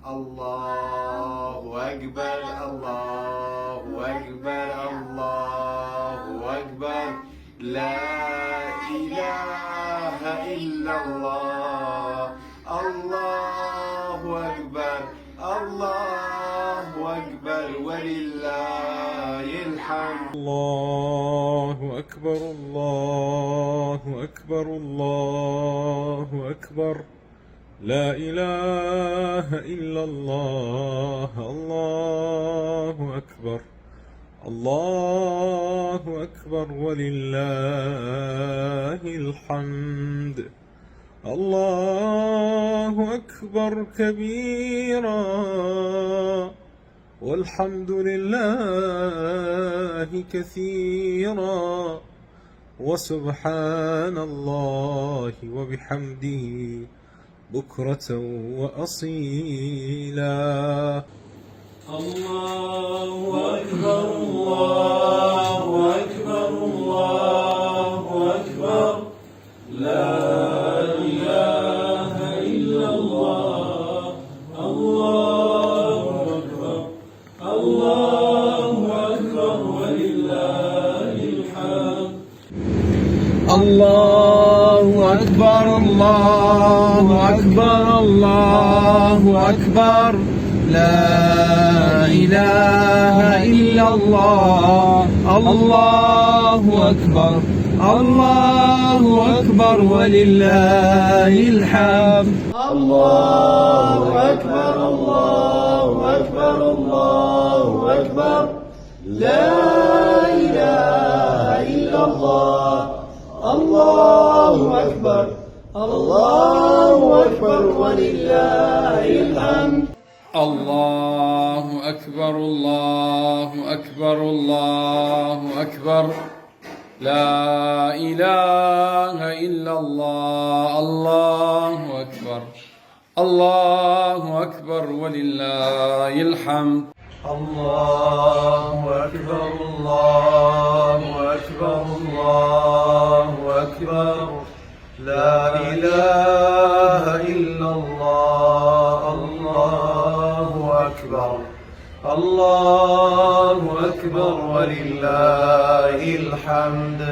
الله أكبر الله أكبر الله أكبر لا إله إلا الله الله أكبر الله أكبر ولله الحمد الله أكبر الله أكبر الله أكبر لا إله إلا الله الله أكبر الله أكبر ولله الحمد الله أكبر كبيرا والحمد لله كثيرا وسبحان الله وبحمده بكرة وأصيلا الله أكبر الله أكبر الله أكبر لا إله إلا الله الله أكبر الله أكبر ولله الحمد الله أكبر الله أكبر الله أكبر لا إله إلا الله الله أكبر الله أكبر ولله الحمد الله أكبر الله أكبر الله أكبر لا إله إلا الله الله أكبر الله أكبر ولله الحمد الله أكبر الله أكبر الله أكبر لا إله إلا الله الله أكبر الله أكبر ولله الحمد الله أكبر الله أكبر الله أكبر لا إله إلا الله الله أكبر الله أكبر ولله الحمد